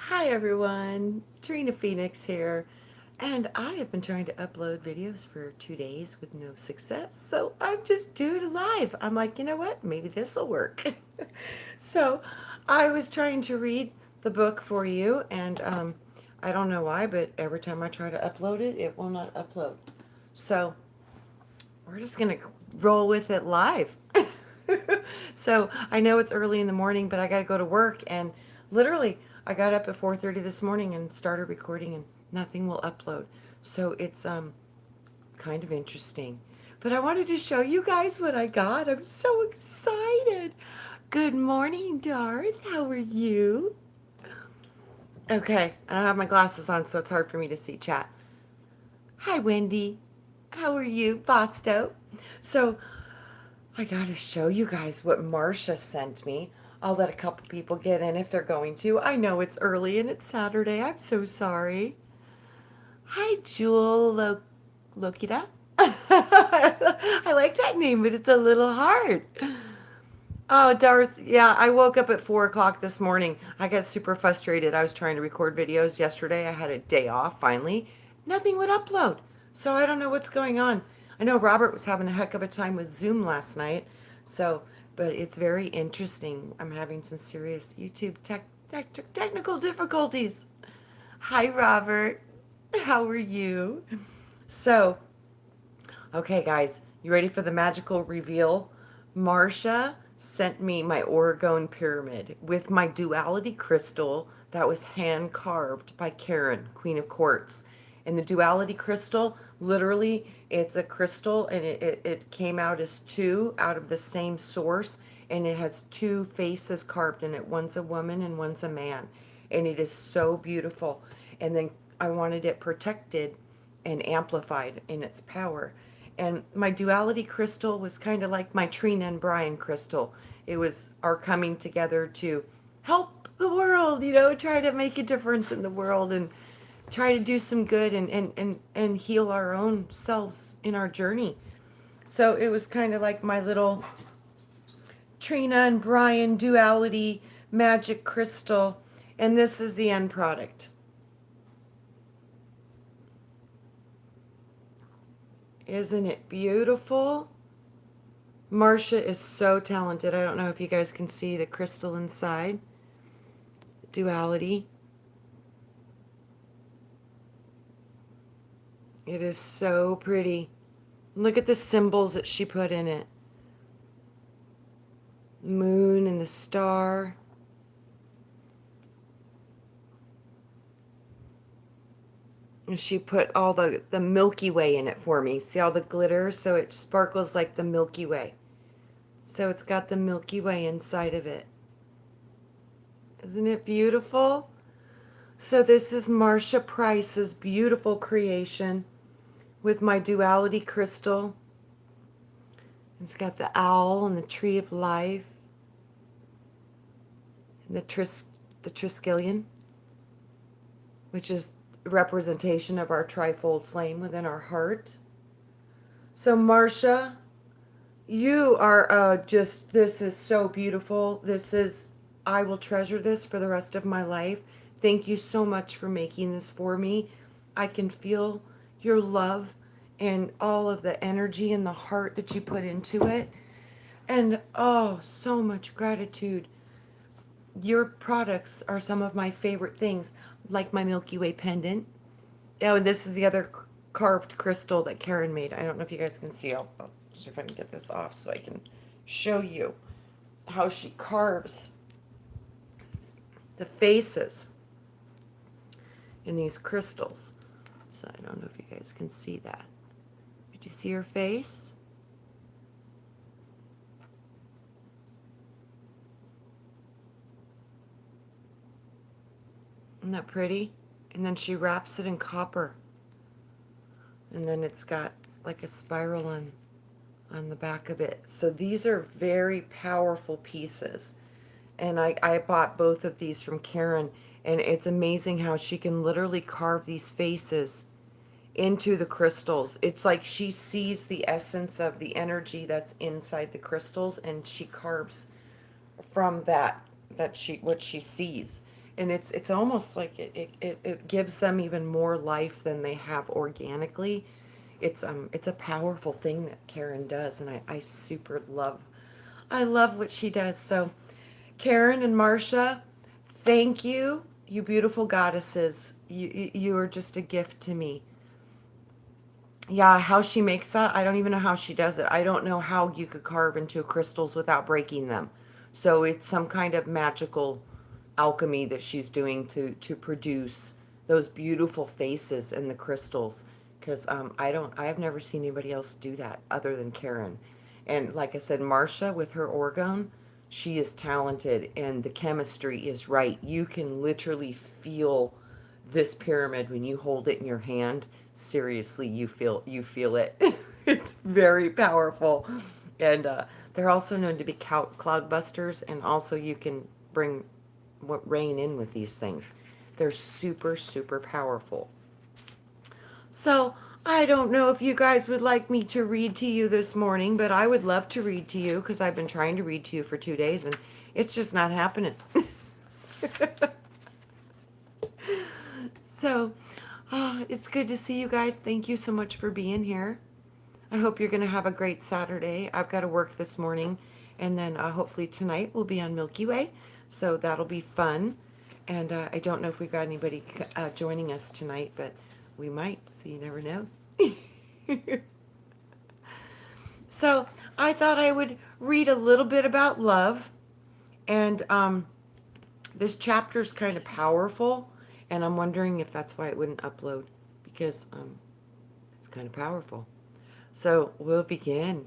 Hi everyone, Trina Phoenix here, and I have been trying to upload videos for 2 days with no success, so I'm just doing it live. I'm like, you know what, maybe this will work. So I was trying to read the book for you, and I don't know why, but every time I try to upload it, it will not upload. So we're just gonna roll with it live. So I know it's early in the morning, but I got to go to work, and literally I got up at 4:30 this morning and started recording, and nothing will upload. So it's kind of interesting. But I wanted to show you guys what I got. I'm so excited. Good morning, Darth. How are you? Okay, I don't have my glasses on, so it's hard for me to see chat. Hi, Wendy. How are you, Bosto? So I gotta show you guys what Marcia sent me. I'll let a couple people get in if they're going to. I know it's early and it's Saturday. I'm so sorry. Hi, Jewel Lokita. I like that name, but it's a little hard. Oh, Darth, yeah, I woke up at 4 o'clock this morning. I got super frustrated. I was trying to record videos yesterday. I had a day off finally. Nothing would upload. So I don't know what's going on. I know Robert was having a heck of a time with Zoom last night. So, but it's very interesting. I'm having some serious YouTube technical difficulties. Hi, Robert. How are you? So, okay, guys, you ready for the magical reveal? Marcia sent me my orgone pyramid with my duality crystal that was hand carved by Karen, Queen of Quartz. And the duality crystal, literally, it's a crystal and it came out as two out of the same source. And it has two faces carved in it. One's a woman and one's a man. And it is so beautiful. And then I wanted it protected and amplified in its power. And my duality crystal was kind of like my Trina and Brian crystal. It was our coming together to help the world, try to make a difference in the world and try to do some good and heal our own selves in our journey. So it was kind of like my little Trina and Brian duality magic crystal. And this is the end product. Isn't it beautiful? Marcia is so talented. I don't know if you guys can see the crystal inside. Duality. It is so pretty. Look at the symbols that she put in it. Moon and the star. And she put all the Milky Way in it for me. See all the glitter? So it sparkles like the Milky Way. So it's got the Milky Way inside of it. Isn't it beautiful? So this is Marcia Price's beautiful creation with my duality crystal. It's got the owl and the tree of life and the Triskelion, which is a representation of our trifold flame within our heart. So Marcia, you are just, this is so beautiful. I will treasure this for the rest of my life. Thank you so much for making this for me. I can feel your love and all of the energy and the heart that you put into it. And oh, so much gratitude. Your products are some of my favorite things, like my Milky Way pendant. Oh, and this is the other carved crystal that Karen made. I don't know if you guys can see. I'll see if I can get this off so I can show you how she carves the faces in these crystals. So I don't know if you guys can see that. Did you see her face? Isn't that pretty? And then she wraps it in copper. And then it's got like a spiral on the back of it. So these are very powerful pieces. And I bought both of these from Karen. And it's amazing how she can literally carve these faces into the crystals. It's like she sees the essence of the energy that's inside the crystals and she carves from that what she sees. And it's almost like it gives them even more life than they have organically. It's a powerful thing that Karen does, and I super love what she does. So Karen and Marcia, thank you, you beautiful goddesses. You are just a gift to me. Yeah, how she makes that, I don't even know how she does it. I don't know how you could carve into crystals without breaking them. So it's some kind of magical alchemy that she's doing to produce those beautiful faces in the crystals. Because I have never seen anybody else do that other than Karen. And like I said, Marcia with her orgone, she is talented and the chemistry is right. You can literally feel this pyramid when you hold it in your hand. Seriously, you feel it. It's very powerful. And they're also known to be cloud busters, and also you can bring rain in with these things. They're super, super powerful. So I don't know if you guys would like me to read to you this morning, but I would love to read to you because I've been trying to read to you for 2 days and it's just not happening. So it's good to see you guys. Thank you so much for being here. I hope you're going to have a great Saturday. I've got to work this morning, and then hopefully tonight we'll be on Milky Way, so that'll be fun. And I don't know if we've got anybody joining us tonight, but we might, so you never know. So I thought I would read a little bit about love, and this chapter's kind of powerful, and I'm wondering if that's why it wouldn't upload, because it's kind of powerful. So we'll begin.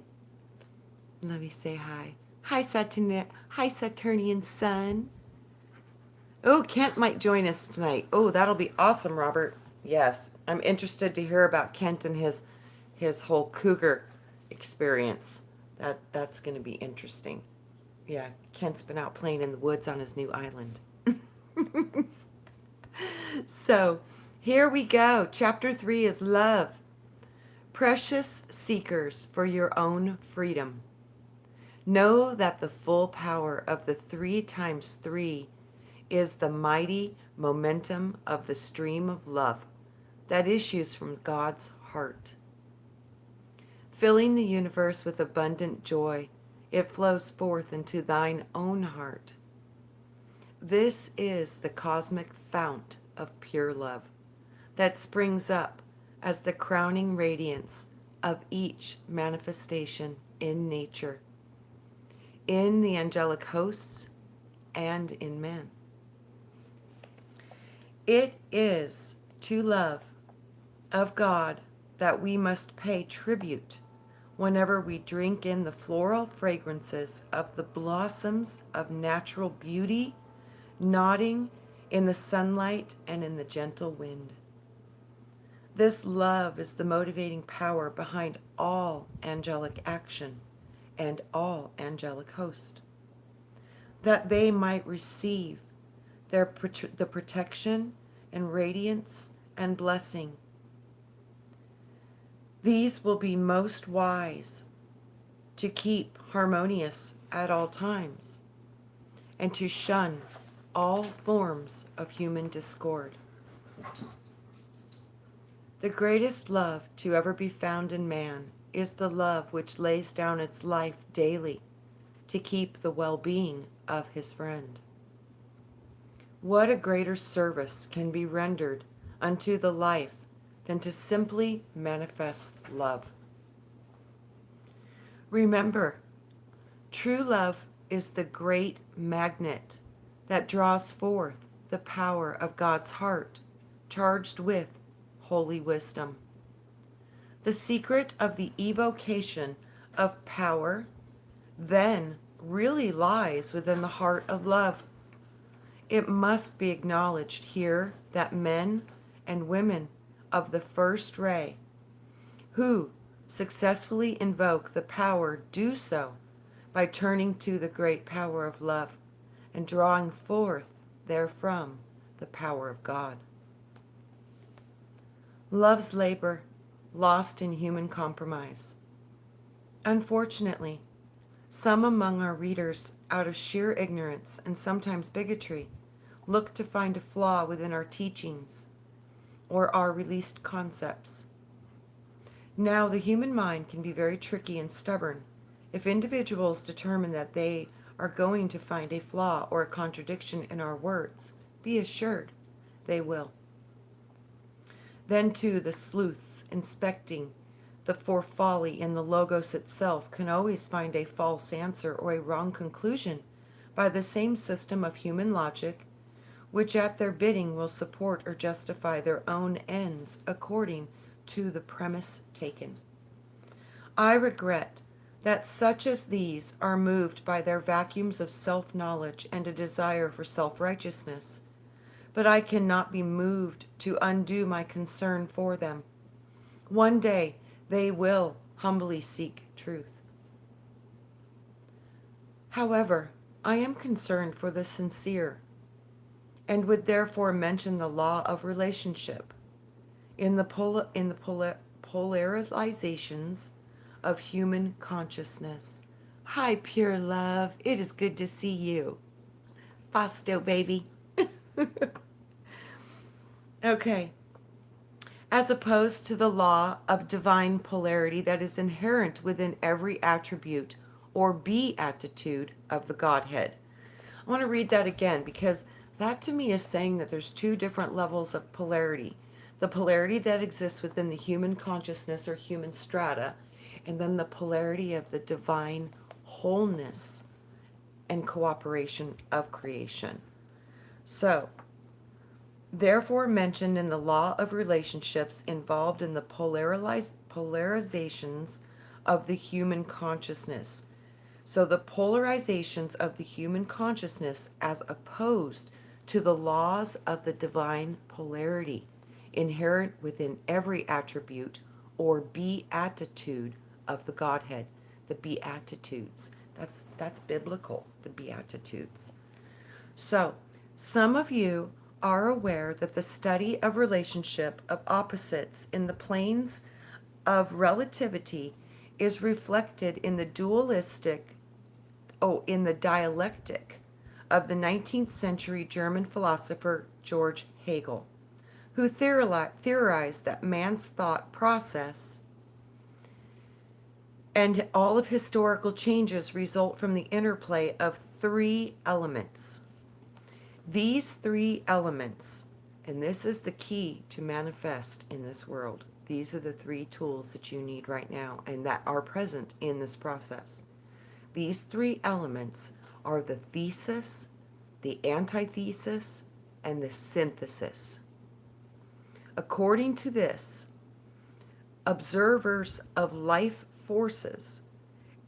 Let me say hi. Hi, Saturnian sun. Oh, Kent might join us tonight. Oh, that'll be awesome, Robert. Yes, I'm interested to hear about Kent and his whole cougar experience. That's going to be interesting. Yeah, Kent's been out playing in the woods on his new island. So, here we go. Chapter 3 is love. Precious seekers for your own freedom. Know that the full power of the 3 times 3 is the mighty momentum of the stream of love that issues from God's heart. Filling the universe with abundant joy, it flows forth into thine own heart. This is the cosmic fount of pure love that springs up as the crowning radiance of each manifestation in nature, in the angelic hosts, and in men. It is to love of God that we must pay tribute whenever we drink in the floral fragrances of the blossoms of natural beauty, nodding in the sunlight and in the gentle wind. This love is the motivating power behind all angelic action and all angelic host, that they might receive the protection and radiance and blessing. These will be most wise to keep harmonious at all times and to shun all forms of human discord. The greatest love to ever be found in man is the love which lays down its life daily to keep the well-being of his friend. What a greater service can be rendered unto the life than to simply manifest love? Remember, true love is the great magnet that draws forth the power of God's heart, charged with holy wisdom. The secret of the evocation of power then really lies within the heart of love. It must be acknowledged here that men and women of the first ray who successfully invoke the power do so by turning to the great power of love and drawing forth therefrom the power of God. Love's labor lost in human compromise. Unfortunately, some among our readers, out of sheer ignorance and sometimes bigotry, look to find a flaw within our teachings or our released concepts. Now, the human mind can be very tricky and stubborn. If individuals determine that they are going to find a flaw or a contradiction in our words, be assured they will. Then, too, the sleuths inspecting the for folly in the Logos itself can always find a false answer or a wrong conclusion by the same system of human logic, which at their bidding will support or justify their own ends according to the premise taken. I regret that such as these are moved by their vacuums of self-knowledge and a desire for self-righteousness, but I cannot be moved to undo my concern for them. One day they will humbly seek truth. However, I am concerned for the sincere, and would therefore mention the law of relationship in the polarizations of human consciousness. Hi, pure love. It is good to see you. Fasto, baby. Okay. As opposed to the law of divine polarity that is inherent within every attribute or beatitude of the Godhead. I want to read that again because that to me is saying that there's two different levels of polarity. The polarity that exists within the human consciousness or human strata, and then the polarity of the divine wholeness and cooperation of creation. So, therefore mentioned in the law of relationships involved in the polarizations of the human consciousness. So the polarizations of the human consciousness as opposed to the laws of the divine polarity inherent within every attribute or beatitude of the Godhead. The Beatitudes. That's biblical, the Beatitudes. So, some of you are aware that the study of relationship of opposites in the planes of relativity is reflected in the dialectic of the 19th century German philosopher George Hegel, who theorized that man's thought process and all of historical changes result from the interplay of three elements. These three elements, and this is the key to manifest in this world. These are the three tools that you need right now and that are present in this process. These three elements are the thesis, the antithesis, and the synthesis. According to this, observers of life forces,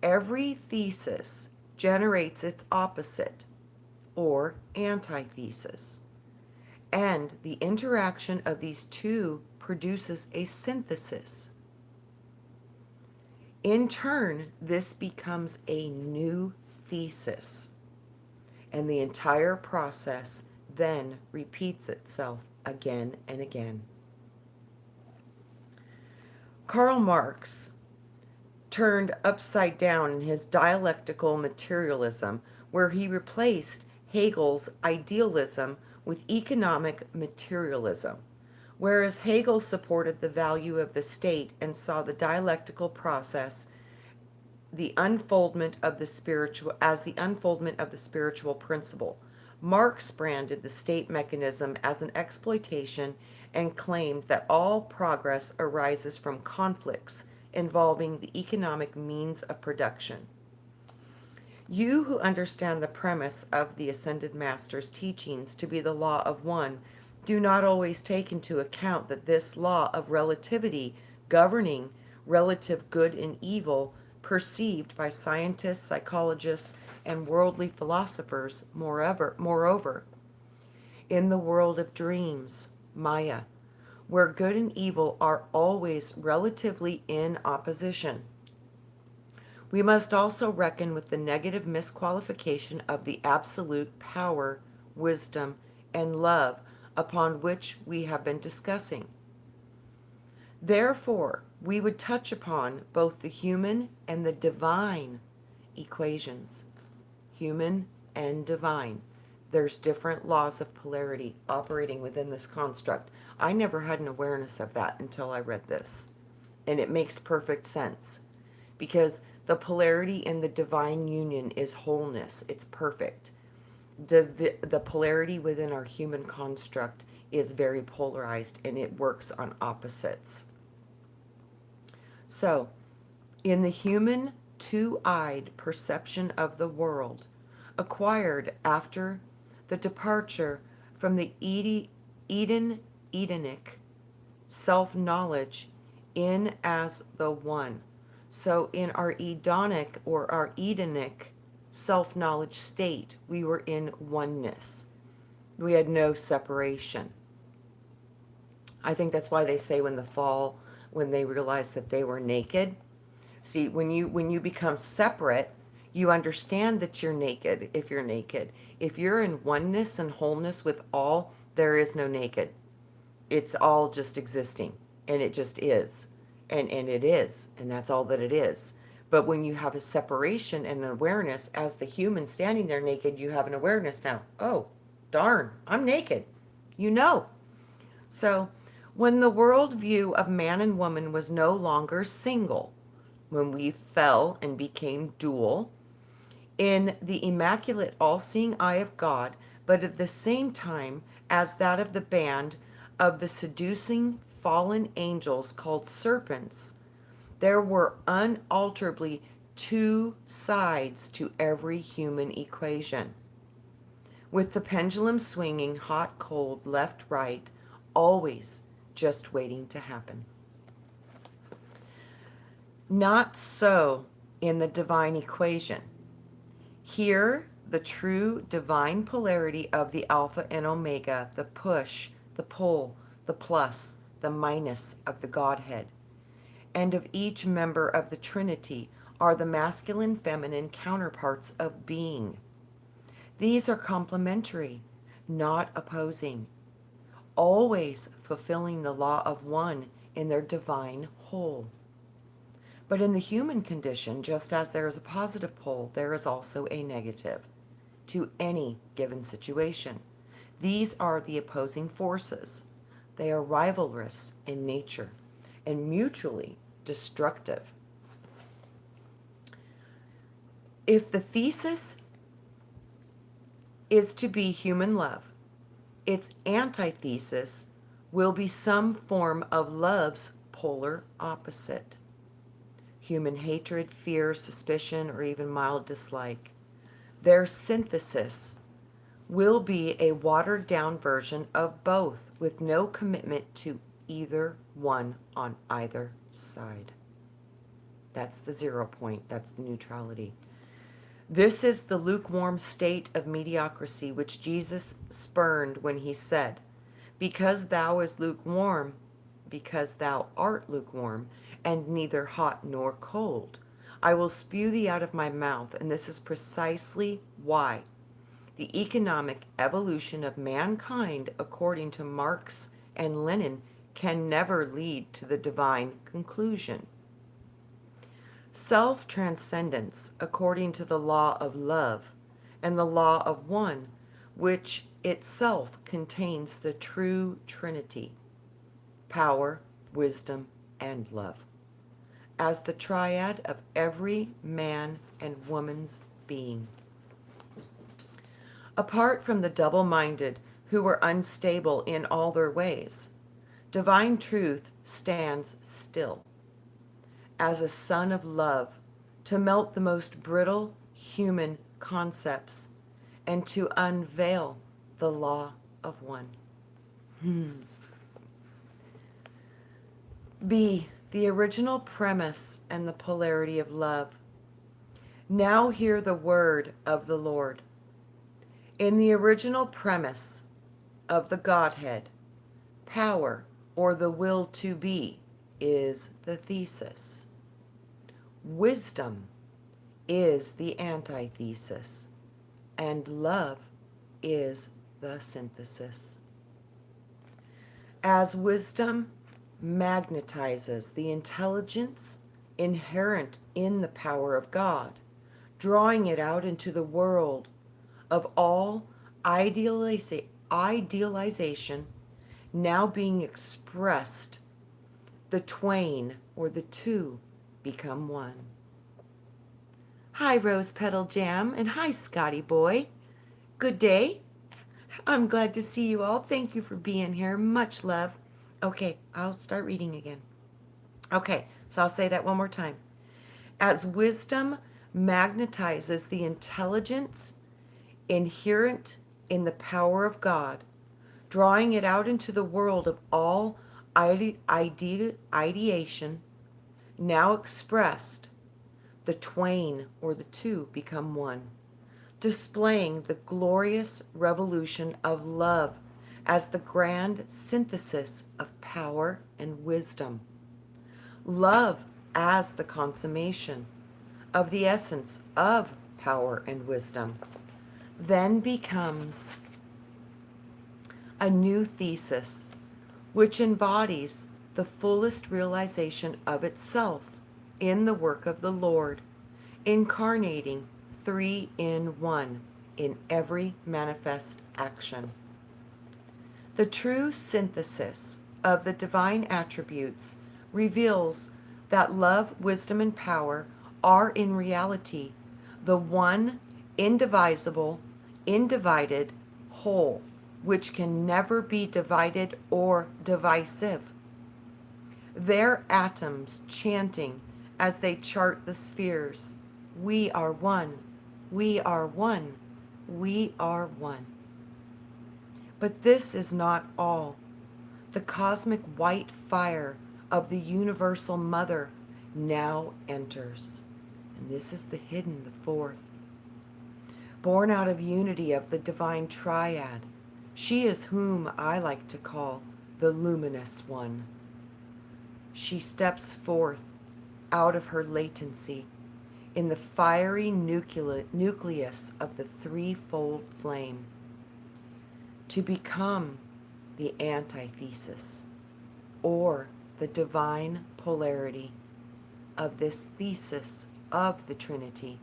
every thesis generates its opposite or antithesis, and the interaction of these two produces a synthesis. In turn, this becomes a new thesis, and the entire process then repeats itself again and again. Karl Marx turned upside down in his dialectical materialism, where he replaced Hegel's idealism with economic materialism. Whereas Hegel supported the value of the state and saw the dialectical process the unfoldment of the spiritual principle, Marx branded the state mechanism as an exploitation and claimed that all progress arises from conflicts involving the economic means of production. You who understand the premise of the Ascended Master's teachings to be the law of one do not always take into account that this law of relativity governing relative good and evil perceived by scientists, psychologists, and worldly philosophers, moreover, in the world of dreams, Maya, where good and evil are always relatively in opposition. We must also reckon with the negative misqualification of the absolute power, wisdom, and love upon which we have been discussing. Therefore, we would touch upon both the human and the divine equations. Human and divine. There's different laws of polarity operating within this construct. I never had an awareness of that until I read this. And it makes perfect sense because the polarity in the divine union is wholeness. It's perfect. The polarity within our human construct is very polarized and it works on opposites. So, in the human two-eyed perception of the world, acquired after the departure from the Edenic self-knowledge in as the one. So in our Edonic or our Edenic self-knowledge state, we were in oneness. We had no separation. I think that's why they say when the fall, when they realized that they were naked. See, when you become separate, you understand that you're naked if you're naked. If you're in oneness and wholeness with all, there is no naked. It's all just existing, and it just is. And it is, and that's all that it is. But when you have a separation and an awareness, as the human standing there naked, you have an awareness now. Oh, darn, I'm naked. You know. So, when the worldview of man and woman was no longer single, when we fell and became dual, in the immaculate all-seeing eye of God, but at the same time as that of the band of the seducing fallen angels called serpents, there were unalterably two sides to every human equation, with the pendulum swinging hot, cold, left, right, always just waiting to happen. Not so in the divine equation. Here, the true divine polarity of the alpha and omega, the push, the pull, the plus, the minus of the Godhead, and of each member of the Trinity are the masculine feminine counterparts of being. These are complementary, not opposing, always fulfilling the law of one in their divine whole. But in the human condition, just as there is a positive pole, there is also a negative to any given situation. These are the opposing forces. They are rivalrous in nature and mutually destructive. If the thesis is to be human love, its antithesis will be some form of love's polar opposite. Human hatred, fear, suspicion, or even mild dislike. Their synthesis will be a watered down version of both with no commitment to either one on either side. That's the 0 point. That's the neutrality. This is the lukewarm state of mediocrity which Jesus spurned when he said, because thou art lukewarm, and neither hot nor cold, I will spew thee out of my mouth. And this is precisely why the economic evolution of mankind, according to Marx and Lenin, can never lead to the divine conclusion. Self-transcendence, according to the law of love and the law of one, which itself contains the true Trinity, power, wisdom, and love, as the triad of every man and woman's being. Apart from the double-minded who are unstable in all their ways, divine truth stands still as a sun of love to melt the most brittle human concepts and to unveil the law of one. B, the original premise and the polarity of love. Now hear the word of the Lord. In the original premise of the Godhead, power, or the will to be, is the thesis. Wisdom is the antithesis, and love is the synthesis. As wisdom magnetizes the intelligence inherent in the power of God, drawing it out into the world of all idealization now being expressed, the twain or the two become one. Hi, Rose Petal Jam, and hi, Scotty Boy. Good day. I'm glad to see you all. Thank you for being here. Much love. Okay, I'll start reading again. Okay, so I'll say that one more time. As wisdom magnetizes the intelligence inherent in the power of God, drawing it out into the world of all ideation, now expressed, the twain or the two become one, displaying the glorious revolution of love as the grand synthesis of power and wisdom. Love as the consummation of the essence of power and wisdom then becomes a new thesis which embodies the fullest realization of itself in the work of the Lord, incarnating three in one in every manifest action. The true synthesis of the divine attributes reveals that love, wisdom, and power are in reality the one indivisible, individed whole, which can never be divided or divisive. Their atoms chanting as they chart the spheres, we are one, we are one, we are one. But this is not all. The cosmic white fire of the universal mother now enters. And this is the hidden, the fourth. Born out of unity of the divine triad, she is whom I like to call the luminous one. She steps forth out of her latency in the fiery nucleus of the threefold flame to become the antithesis or the divine polarity of this thesis of the Trinity.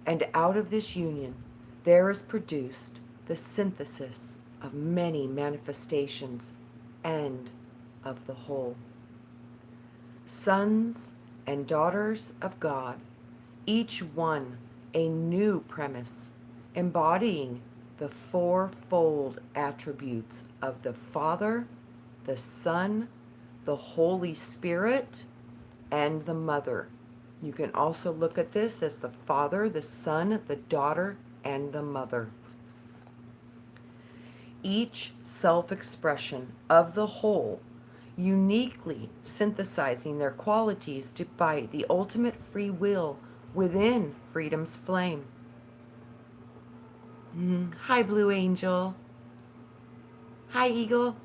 And out of this union there is produced the synthesis of many manifestations and of the whole. Sons and daughters of God, each one a new premise, embodying the fourfold attributes of the Father, the Son, the Holy Spirit, and the Mother. You can also look at this as the Father, the Son, the Daughter, and the Mother. Each self-expression of the whole, uniquely synthesizing their qualities by the ultimate free will within freedom's flame. Hi, Blue Angel. Hi, Eagle.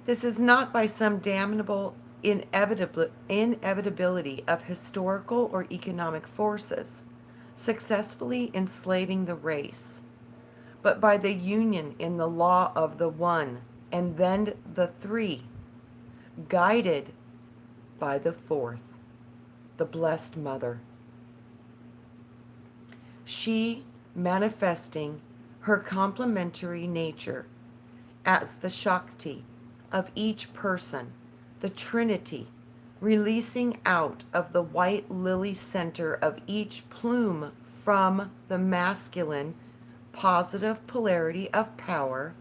This is not by some damnable inevitability of historical or economic forces successfully enslaving the race, but by the union in the law of the one and then the three, guided by the fourth, the Blessed Mother. She manifesting her complementary nature as the Shakti of each person, the Trinity, releasing out of the white lily center of each plume from the masculine positive polarity of power,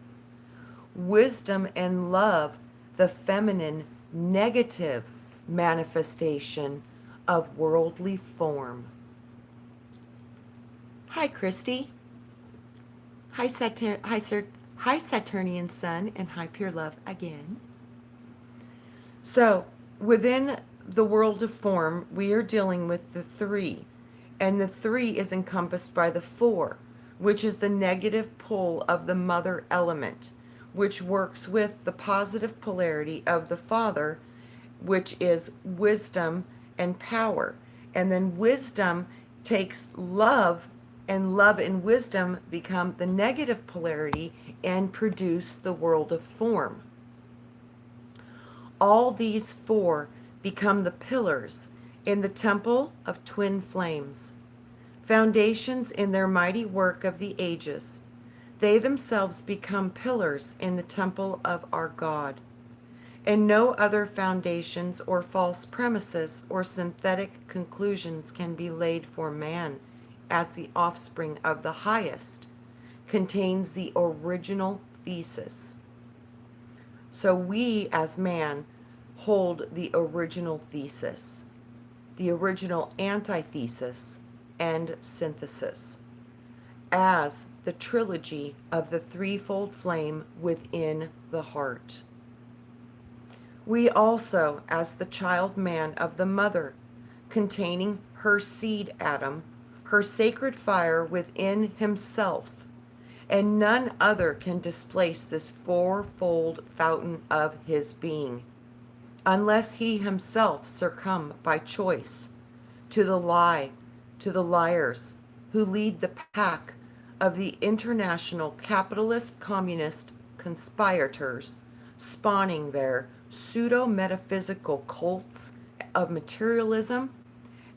wisdom and love, the feminine negative manifestation of worldly form. Hi, Christy. Hi, Saturnian Sun, and hi, Pure Love again. So, within the world of form, we are dealing with the three, and the three is encompassed by the four, which is the negative pull of the mother element, which works with the positive polarity of the Father, which is wisdom and power. And then wisdom takes love, and love and wisdom become the negative polarity and produce the world of form. All these four become the pillars in the temple of twin flames, foundations in their mighty work of the ages. They themselves become pillars in the temple of our God. And no other foundations or false premises or synthetic conclusions can be laid for man as the offspring of the highest contains the original thesis. So we as man hold the original thesis, the original antithesis and synthesis, as the trilogy of the threefold flame within the heart. We also, as the child man of the mother, containing her seed Adam, her sacred fire within himself, and none other can displace this fourfold fountain of his being, unless he himself succumb by choice to the lie, to the liars who lead the pack of the international capitalist communist conspirators, spawning their pseudo-metaphysical cults of materialism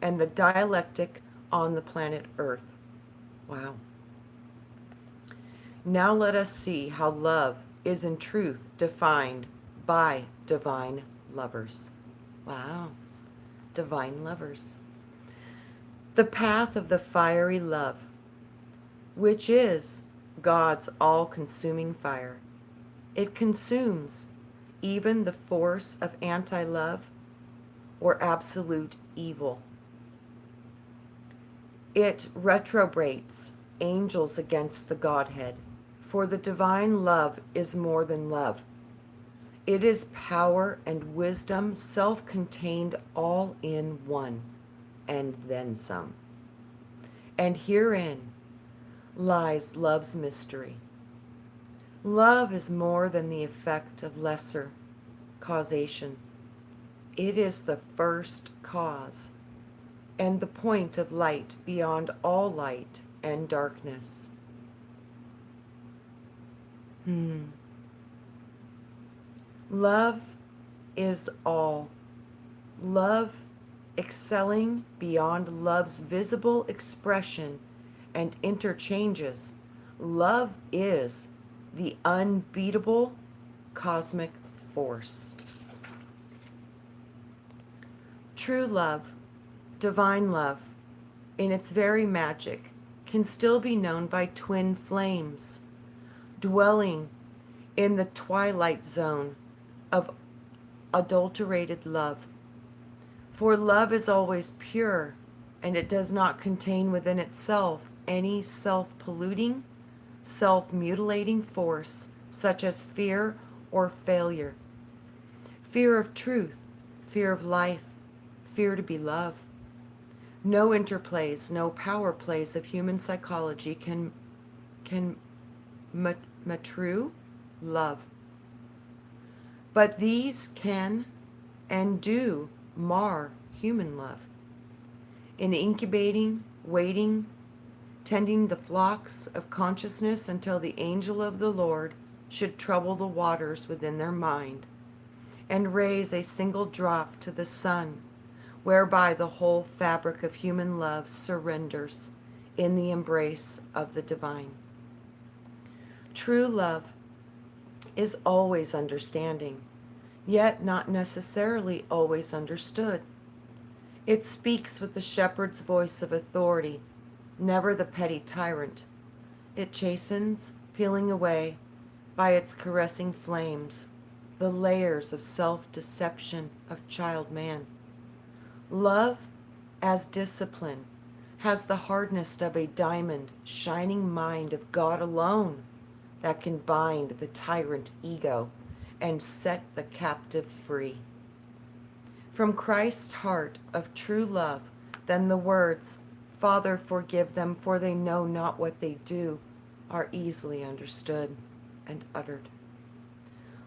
and the dialectic on the planet Earth. Wow. Now let us see how love is in truth defined by divine lovers. Wow. Divine lovers. The path of the fiery love, which is God's all-consuming fire. It consumes even the force of anti-love or absolute evil. It retrobrates angels against the Godhead, for the divine love is more than love. It is power and wisdom self-contained all in one, and then some. And herein lies love's mystery. Love is more than the effect of lesser causation. It is the first cause and the point of light beyond all light and darkness. Love is all. Love excelling beyond love's visible expression and interchanges. Love is the unbeatable cosmic force. True love, divine love, in its very magic, can still be known by twin flames, dwelling in the twilight zone of adulterated love. For love is always pure, and it does not contain within itself any self-polluting, self-mutilating force, such as fear or failure. Fear of truth, fear of life, fear to be loved. No interplays, no power plays of human psychology can true love. But these can and do mar human love. In incubating, waiting, tending the flocks of consciousness until the angel of the Lord should trouble the waters within their mind and raise a single drop to the sun, whereby the whole fabric of human love surrenders in the embrace of the divine. True love is always understanding, yet not necessarily always understood. It speaks with the shepherd's voice of authority, never the petty tyrant. It chastens, peeling away, by its caressing flames, the layers of self-deception of child man. Love, as discipline, has the hardness of a diamond, shining mind of God alone that can bind the tyrant ego and set the captive free. From Christ's heart of true love, then the words, "Father, forgive them, for they know not what they do," are easily understood and uttered.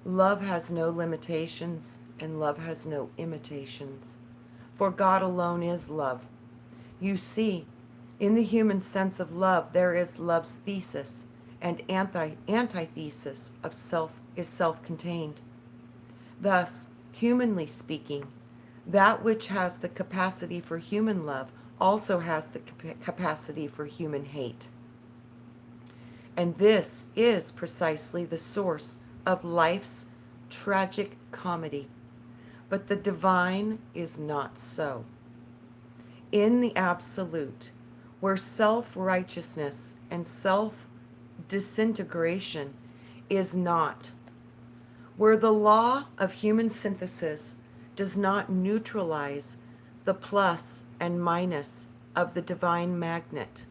Love has no limitations, and love has no imitations, for God alone is love. You see, in the human sense of love, there is love's thesis, and antithesis of self is self-contained. Thus, humanly speaking, that which has the capacity for human love also has the capacity for human hate. And this is precisely the source of life's tragic comedy. But the divine is not so. In the absolute, where self-righteousness and self-disintegration is not, where the law of human synthesis does not neutralize the plus and minus of the divine magnet,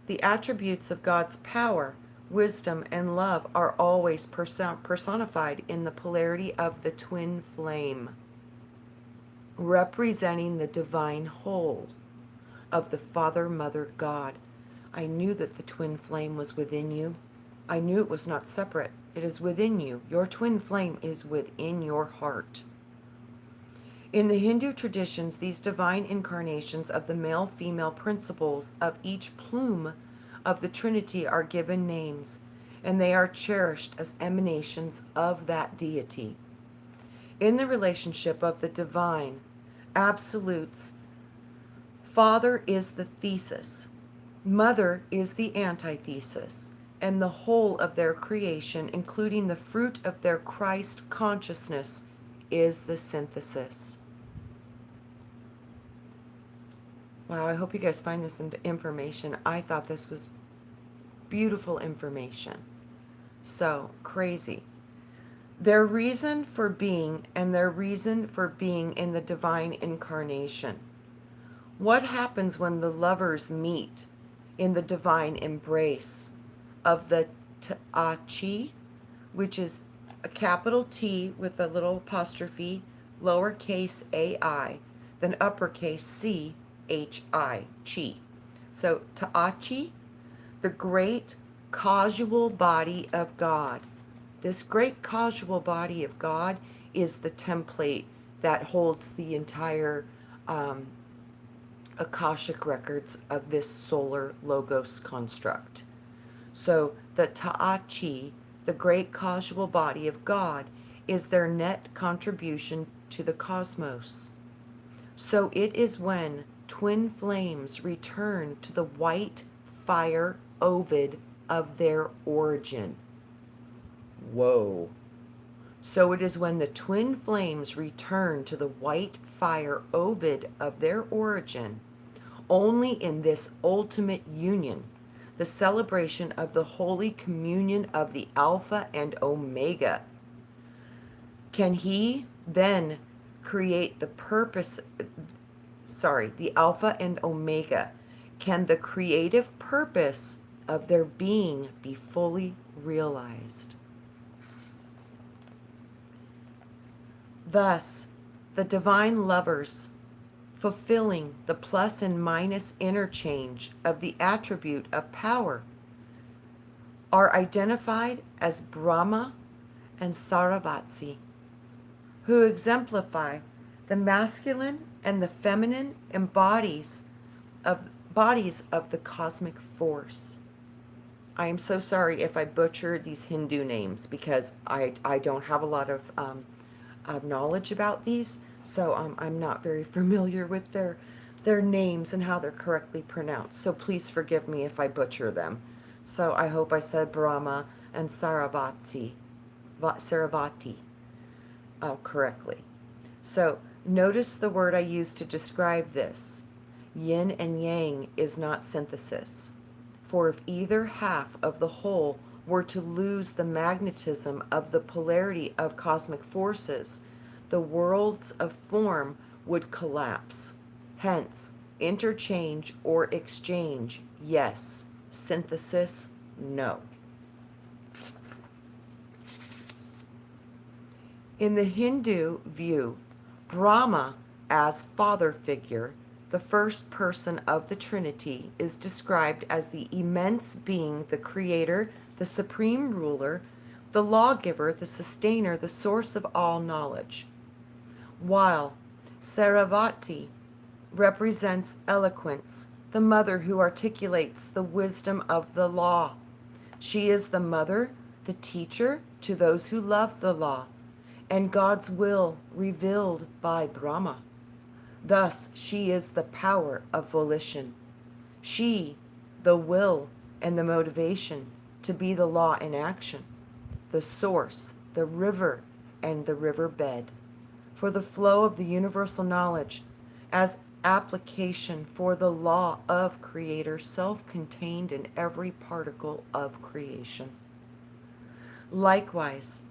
the attributes of God's power, wisdom, and love are always personified in the polarity of the twin flame, representing the divine whole of the Father, Mother, God. I knew that the twin flame was within you. I knew it was not separate. It is within you. Your twin flame is within your heart. In the Hindu traditions, these divine incarnations of the male-female principles of each plume of the Trinity are given names, and they are cherished as emanations of that deity. In the relationship of the divine absolutes, Father is the thesis, Mother is the antithesis, and the whole of their creation, including the fruit of their Christ consciousness, is the synthesis. Wow, I hope you guys find this information. I thought this was beautiful information. So, crazy. Their reason for being and their reason for being in the divine incarnation. What happens when the lovers meet in the divine embrace of the T'achi, which is a capital T with a little apostrophe, lowercase ai, then uppercase C-H-I, chi. So T'achi, the great causal body of God. This great causal body of God is the template that holds the entire Akashic records of this solar logos construct. So the T'achi, the great causal body of God, is their net contribution to the cosmos. So it is when twin flames return to the white fire ovid of their origin. Whoa. So it is when the twin flames return to the white fire ovid of their origin, only in this ultimate union, the celebration of the holy communion of the Alpha and Omega, can he then create the purpose, the Alpha and Omega, can the creative purpose of their being be fully realized. Thus, the divine lovers, fulfilling the plus and minus interchange of the attribute of power, are identified as Brahma and Sarasvati, who exemplify the masculine and the feminine bodies of the cosmic force. I am so sorry if I butcher these Hindu names, because I don't have a lot of knowledge about these, so I'm not very familiar with their names and how they're correctly pronounced. So please forgive me if I butcher them. So I hope I said Brahma and Sarasvati correctly. So notice the word I used to describe this. Yin and yang is not synthesis. For if either half of the whole were to lose the magnetism of the polarity of cosmic forces, the worlds of form would collapse. Hence, interchange or exchange, yes. Synthesis, no. In the Hindu view, Brahma, as father figure, the first person of the Trinity, is described as the immense being, the creator, the supreme ruler, the lawgiver, the sustainer, the source of all knowledge. While Sarasvati represents eloquence, the mother who articulates the wisdom of the law. She is the mother, the teacher to those who love the law, and God's will revealed by Brahma. Thus, she is the power of volition. She, the will and the motivation to be the law in action, the source, the river, and the riverbed, for the flow of the universal knowledge as application for the law of Creator self-contained in every particle of creation. Likewise,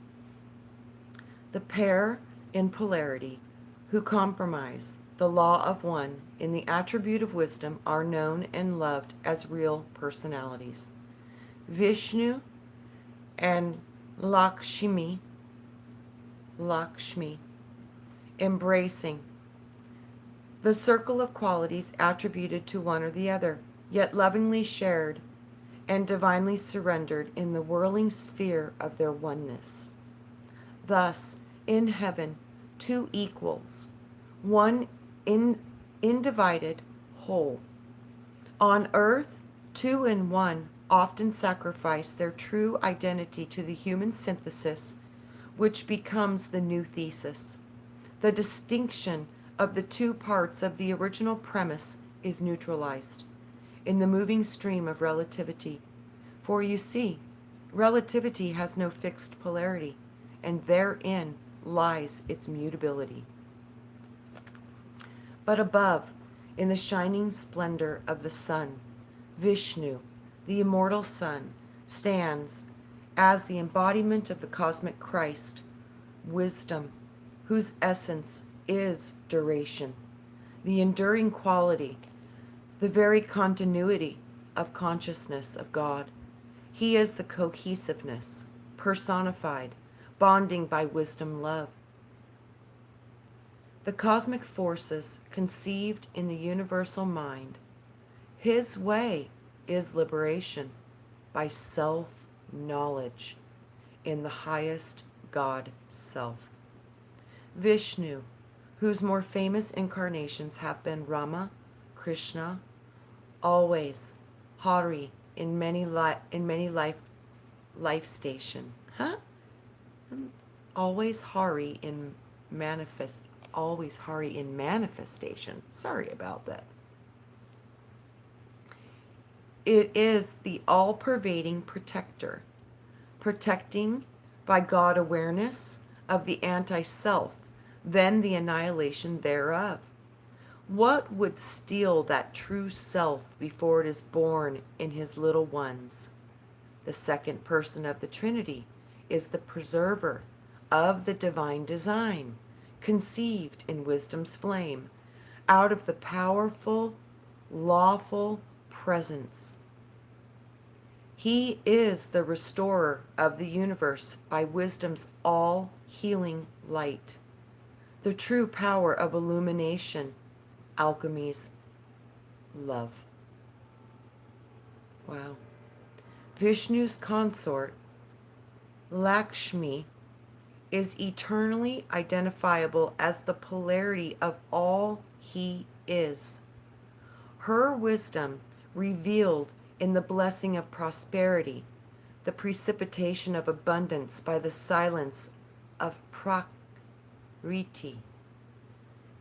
the pair in polarity who compromise the law of one in the attribute of wisdom are known and loved as real personalities. Vishnu and Lakshmi, embracing the circle of qualities attributed to one or the other, yet lovingly shared and divinely surrendered in the whirling sphere of their oneness. Thus, in heaven, two equals, one undivided whole. On earth, two in one often sacrifice their true identity to the human synthesis, which becomes the new thesis. The distinction of the two parts of the original premise is neutralized in the moving stream of relativity. For you see, relativity has no fixed polarity, and therein lies its mutability. But above, in the shining splendor of the sun, Vishnu, the immortal sun, stands as the embodiment of the cosmic Christ, wisdom, whose essence is duration, the enduring quality, the very continuity of consciousness of God. He is the cohesiveness, personified, bonding by wisdom love. The cosmic forces conceived in the universal mind, his way is liberation by self-knowledge in the highest God self. Vishnu, whose more famous incarnations have been Rama, Krishna, always Hari in many life station. Always Hari in manifestation. Sorry about that. It is the all-pervading protector, protecting by God awareness of the anti-self, then the annihilation thereof. What would steal that true self before it is born in his little ones? The second person of the Trinity is the preserver of the divine design, conceived in wisdom's flame, out of the powerful, lawful presence. He is the restorer of the universe by wisdom's all-healing light, the true power of illumination, alchemy's love. Wow. Vishnu's consort, Lakshmi, is eternally identifiable as the polarity of all he is. Her wisdom revealed in the blessing of prosperity, the precipitation of abundance by the silence of Prakriti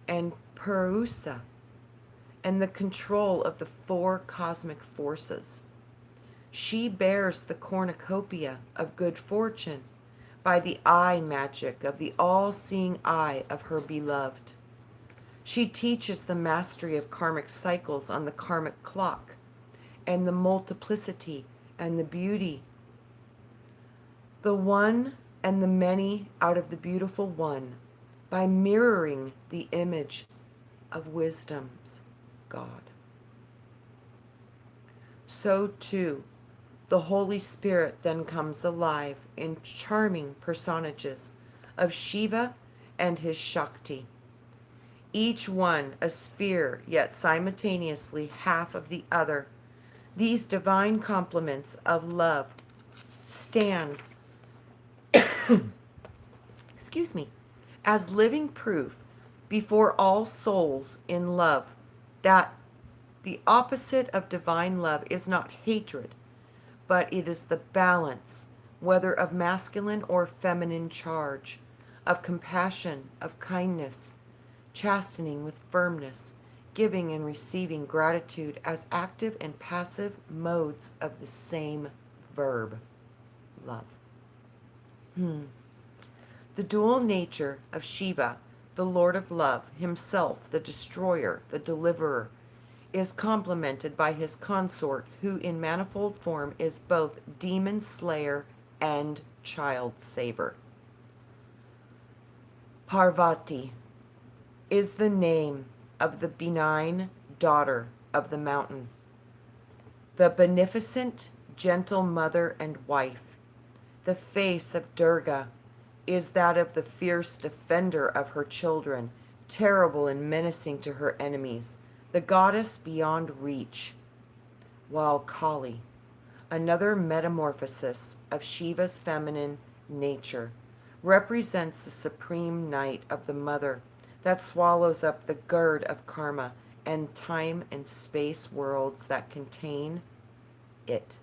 and Purusa, and the control of the four cosmic forces. She bears the cornucopia of good fortune by the eye magic of the all-seeing eye of her beloved. She teaches the mastery of karmic cycles on the karmic clock, and the multiplicity and the beauty, the one and the many out of the beautiful one, by mirroring the image of wisdom's God. So too, the Holy Spirit then comes alive in charming personages of Shiva and his Shakti, each one a sphere, yet simultaneously half of the other. These divine complements of love stand excuse me, as living proof before all souls in love that the opposite of divine love is not hatred, but it is the balance, whether of masculine or feminine charge, of compassion, of kindness, chastening with firmness, giving and receiving gratitude as active and passive modes of the same verb, love. The dual nature of Shiva, the Lord of Love, himself the destroyer, the deliverer, is complemented by his consort, who in manifold form is both demon slayer and child saver. Parvati is the name of the benign daughter of the mountain, the beneficent, gentle mother and wife. The face of Durga is that of the fierce defender of her children, terrible and menacing to her enemies, the goddess beyond reach, while Kali, another metamorphosis of Shiva's feminine nature, represents the supreme night of the mother that swallows up the gourd of karma and time and space worlds that contain it.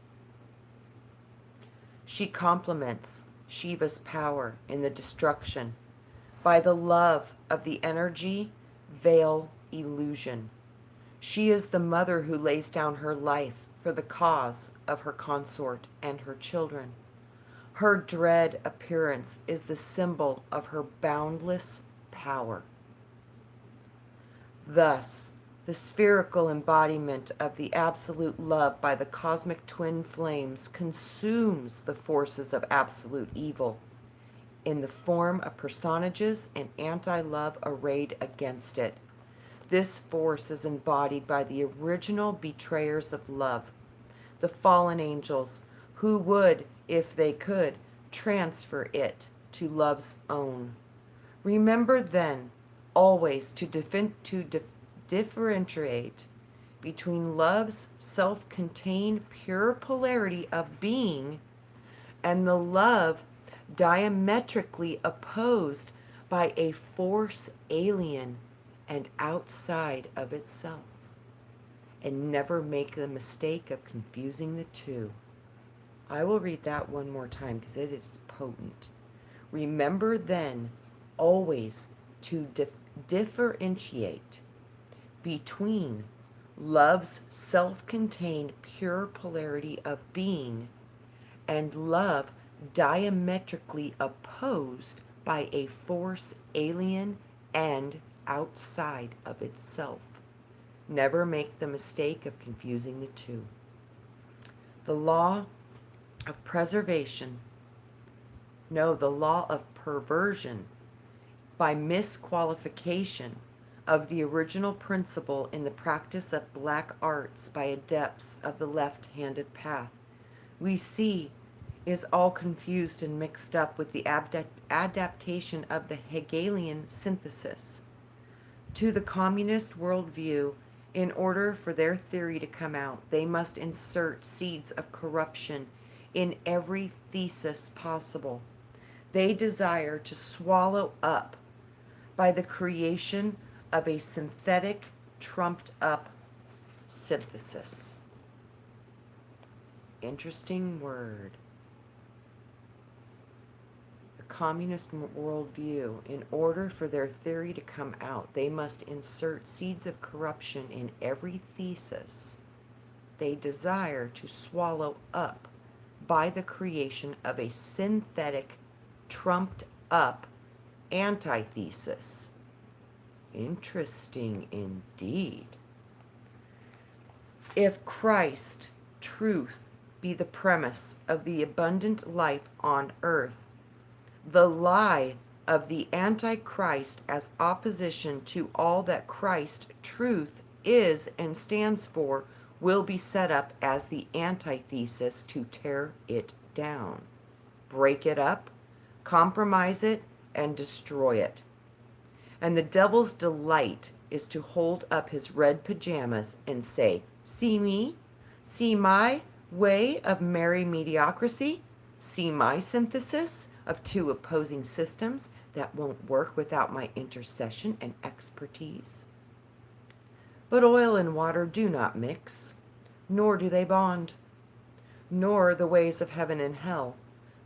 She complements Shiva's power in the destruction by the love of the energy veil illusion. She is the mother who lays down her life for the cause of her consort and her children. Her dread appearance is the symbol of her boundless power. Thus, the spherical embodiment of the absolute love by the cosmic twin flames consumes the forces of absolute evil in the form of personages and anti-love arrayed against it. This force is embodied by the original betrayers of love, the fallen angels, who would, if they could, transfer it to love's own. Remember then always to differentiate between love's self-contained pure polarity of being and the love diametrically opposed by a force alien and outside of itself. And never make the mistake of confusing the two. I will read that one more time because it is potent. Remember then always to differentiate between love's self-contained pure polarity of being and love diametrically opposed by a force alien and outside of itself. Never make the mistake of confusing the two. The law of preservation, no, the law of perversion by misqualification of the original principle in the practice of black arts by adepts of the left-handed path, we see is all confused and mixed up with the adaptation of the Hegelian synthesis to the communist worldview. In order for their theory to come out, they must insert seeds of corruption in every thesis possible. They desire to swallow up by the creation of a synthetic, trumped-up synthesis. Interesting word. Communist worldview, in order for their theory to come out, they must insert seeds of corruption in every thesis they desire to swallow up by the creation of a synthetic, trumped-up antithesis. Interesting indeed. If Christ, truth, be the premise of the abundant life on earth, the lie of the Antichrist as opposition to all that Christ, truth, is and stands for will be set up as the antithesis to tear it down, break it up, compromise it, and destroy it. And the devil's delight is to hold up his red pajamas and say, "See me? See my way of merry mediocrity? See my synthesis of two opposing systems that won't work without my intercession and expertise?" But oil and water do not mix, nor do they bond, nor the ways of heaven and hell.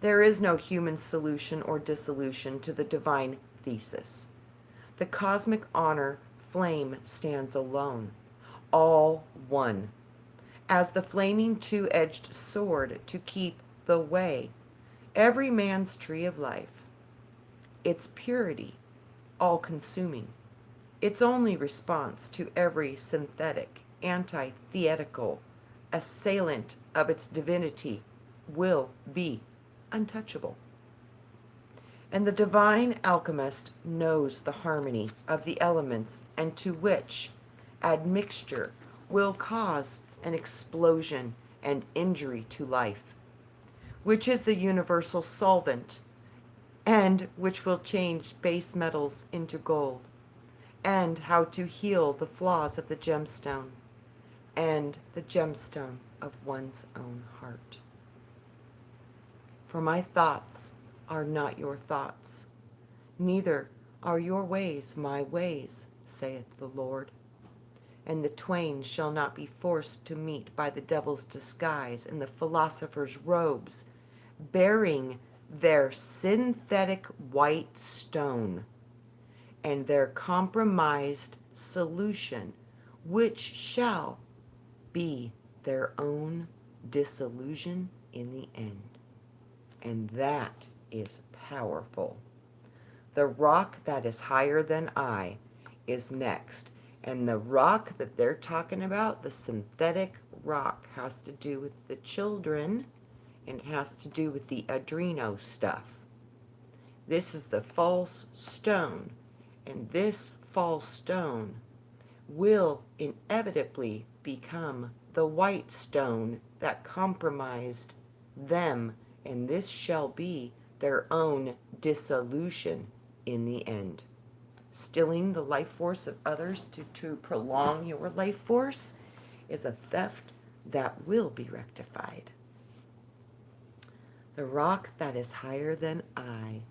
There is no human solution or dissolution to the divine thesis. The cosmic honor flame stands alone, all one, as the flaming two-edged sword to keep the way, every man's tree of life, its purity, all-consuming, its only response to every synthetic, antithetical assailant of its divinity will be untouchable. And the divine alchemist knows the harmony of the elements, and to which admixture will cause an explosion and injury to life, which is the universal solvent, and which will change base metals into gold, and how to heal the flaws of the gemstone, and the gemstone of one's own heart. For my thoughts are not your thoughts, neither are your ways my ways, saith the Lord. And the twain shall not be forced to meet by the devil's disguise and the philosopher's robes, bearing their synthetic white stone and their compromised solution, which shall be their own disillusion in the end. And that is powerful. The rock that is higher than I is next. And the rock that they're talking about, the synthetic rock, has to do with the children, and it has to do with the adreno stuff. This is the false stone, and this false stone will inevitably become the white stone that compromised them, and this shall be their own dissolution in the end. Stealing the life force of others to prolong your life force is a theft that will be rectified. The rock that is higher than I.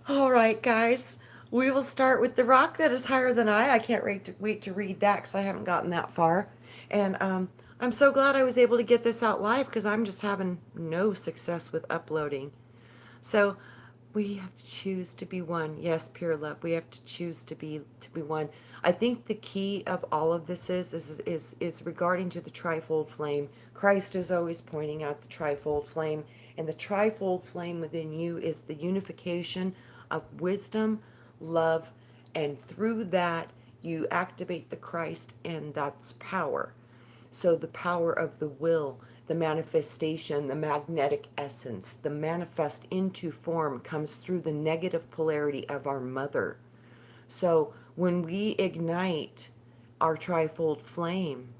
All right, guys. We will start with the rock that is higher than I. I can't wait to read that because I haven't gotten that far. And I'm so glad I was able to get this out live because I'm just having no success with uploading. So we have to choose to be one. Yes, pure love. We have to choose to be one. I think the key of all of this is regarding to the trifold flame. Christ is always pointing out the trifold flame, and the trifold flame within you is the unification of wisdom, love, and through that you activate the Christ, and that's power. So the power of the will, the manifestation, the magnetic essence, the manifest into form comes through the negative polarity of our mother. So when we ignite our trifold flame,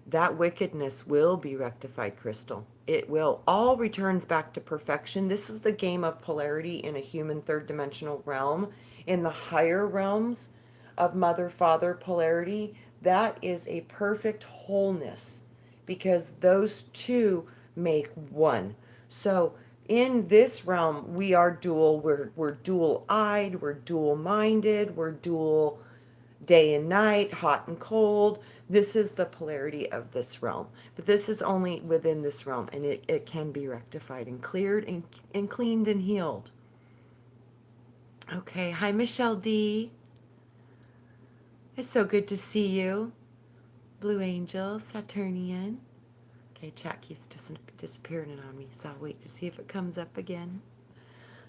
that wickedness will be rectified, Crystal. It will. All returns back to perfection. This is the game of polarity in a human third dimensional realm. In the higher realms of mother-father polarity, that is a perfect wholeness because those two make one. So in this realm, we are dual. We're dual-eyed, we're dual-minded, we're dual day and night, hot and cold. This is the polarity of this realm. But this is only within this realm, and it can be rectified and cleared and cleaned and healed. Okay, hi Michelle D. It's so good to see you. Blue Angel, Saturnian. Okay, chat keeps disappearing on me, so I'll wait to see if it comes up again.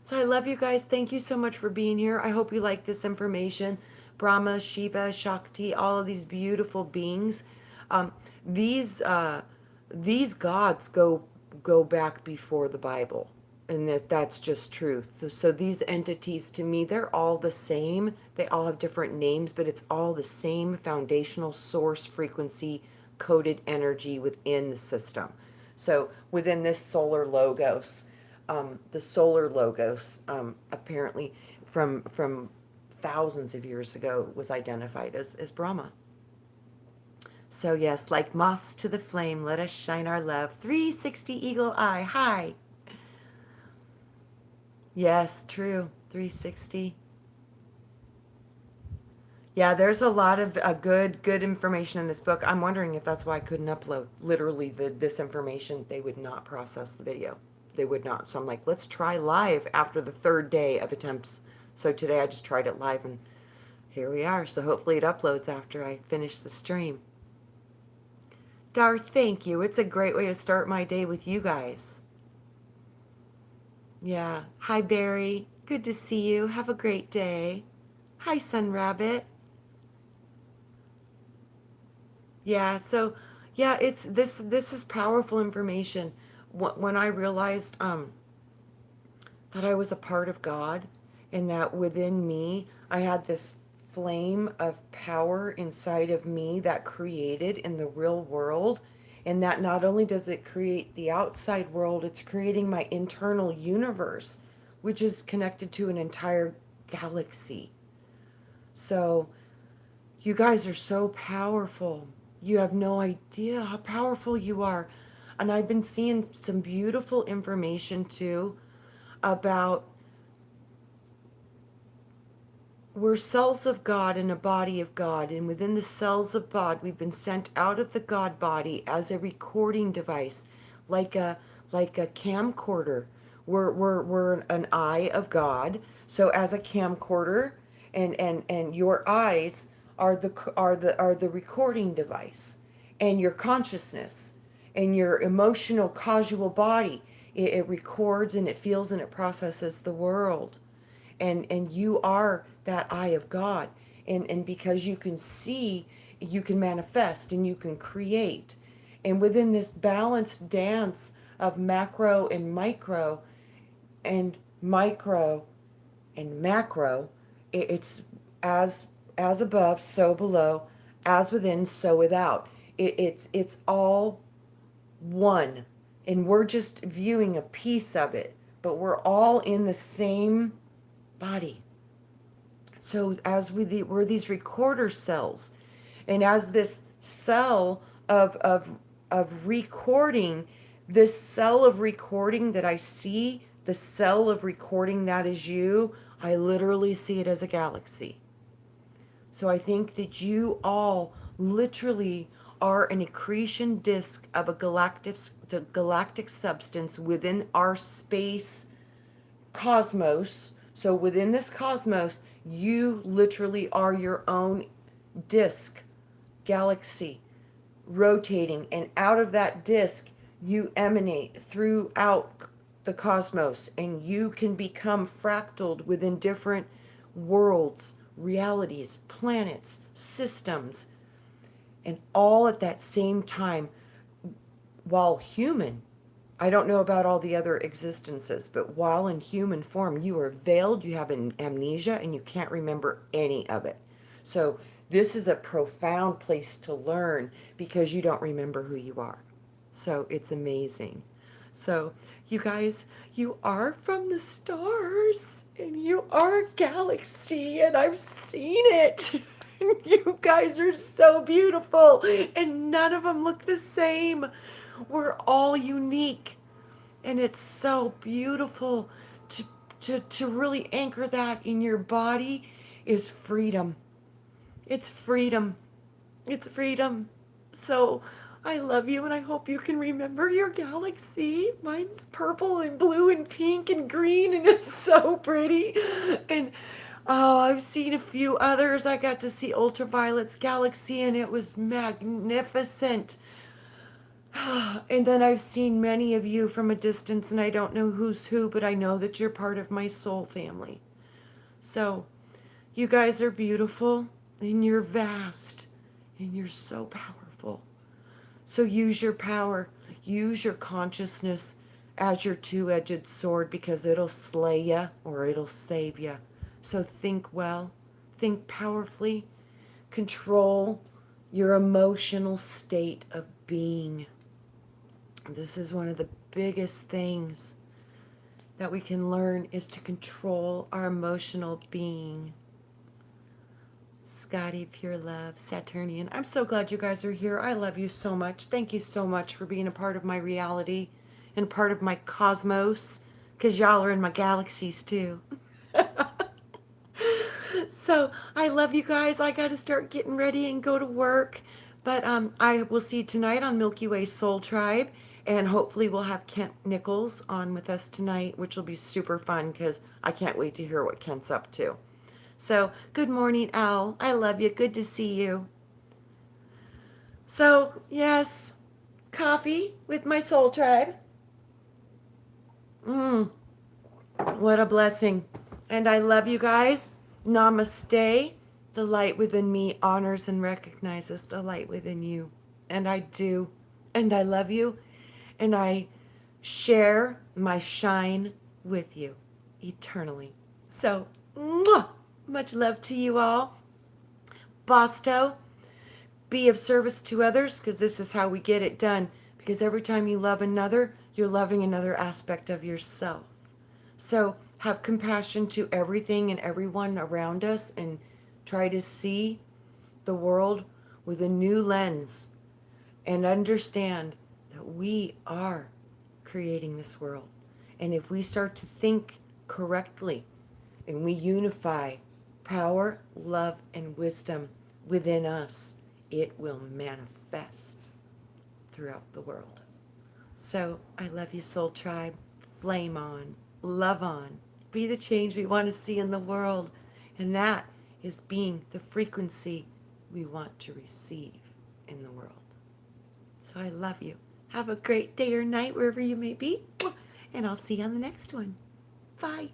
So I love you guys. Thank you so much for being here. I hope you like this information. Brahma, Shiva, Shakti, all of these beautiful beings. These gods go back before the Bible, and that's just truth. So these entities, to me, they're all the same. They all have different names, but it's all the same foundational source frequency coded energy within the system. So within this solar logos, the solar logos apparently from thousands of years ago was identified as Brahma. So yes, like moths to the flame, let us shine our love. 360 Eagle Eye, hi. Yes, true, 360. Yeah, there's a lot of good information in this book. I'm wondering if that's why I couldn't upload. Literally, this information, they would not process the video. They would not. So I'm like, let's try live after the third day of attempts. So today I just tried it live, and here we are. So hopefully it uploads after I finish the stream. Dar, thank you. It's a great way to start my day with you guys. Yeah. Hi, Barry. Good to see you. Have a great day. Hi, Sun Rabbit. Yeah, so yeah, it's this is powerful information. When I realized that I was a part of God and that within me I had this flame of power inside of me that created in the real world, and that not only does it create the outside world, it's creating my internal universe, which is connected to an entire galaxy. So you guys are so powerful. You have no idea how powerful you are. And I've been seeing some beautiful information too about we're cells of God in a body of God. And within the cells of God, we've been sent out of the God body as a recording device, like a camcorder. We're an eye of God. So as a camcorder, and your eyes are the recording device, and your consciousness and your emotional causal body, it records and it feels and it processes the world, and you are that eye of God, and because you can see, you can manifest and you can create, and within this balanced dance of macro and micro and micro and macro, it's as above, so below, as within, so without. It's all one, and we're just viewing a piece of it, but we're all in the same body. So as we're these recorder cells, and as this cell of recording, this cell of recording that I see, the cell of recording that is you, I literally see it as a galaxy. So I think that you all literally are an accretion disk of a galactic substance within our space cosmos. So within this cosmos, you literally are your own disk, galaxy, rotating, and out of that disk, you emanate throughout the cosmos, and you can become fractaled within different worlds, realities, planets, systems, and all at that same time while human. I don't know about all the other existences, but while in human form, you are veiled, you have an amnesia, and you can't remember any of it. So this is a profound place to learn because you don't remember who you are. So it's amazing. So you guys, you are from the stars, and you are a galaxy, and I've seen it. You guys are so beautiful, and none of them look the same. We're all unique, and it's so beautiful to really anchor that in your body is freedom. It's freedom. It's freedom. So I love you, and I hope you can remember your galaxy. Mine's purple and blue and pink and green, and it's so pretty. And oh, I've seen a few others. I got to see Ultraviolet's galaxy, and it was magnificent. And then I've seen many of you from a distance, and I don't know who's who, but I know that you're part of my soul family. So you guys are beautiful, and you're vast, and you're so powerful. So use your power, use your consciousness as your two-edged sword, because it'll slay you or it'll save you. So think well, think powerfully, control your emotional state of being. This is one of the biggest things that we can learn, is to control our emotional being. Scotty, pure love, Saturnian. I'm so glad you guys are here. I love you so much. Thank you so much for being a part of my reality and part of my cosmos, because y'all are in my galaxies too. So I love you guys. I got to start getting ready and go to work. But I will see you tonight on Milky Way Soul Tribe. And hopefully we'll have Kent Nichols on with us tonight, which will be super fun because I can't wait to hear what Kent's up to. So, good morning, Owl. I love you. Good to see you. So, yes, coffee with my soul tribe. Mmm, what a blessing. And I love you guys. Namaste. The light within me honors and recognizes the light within you. And I do. And I love you. And I share my shine with you eternally. So, mwah, much love to you all. Bosto, be of service to others because this is how we get it done. Because every time you love another, you're loving another aspect of yourself. So have compassion to everything and everyone around us and try to see the world with a new lens and understand that we are creating this world. And if we start to think correctly and we unify power, love, and wisdom within us, it will manifest throughout the world. So I love you, Soul Tribe. Flame on, love on, be the change we want to see in the world. And that is being the frequency we want to receive in the world. So I love you. Have a great day or night wherever you may be. And I'll see you on the next one. Bye.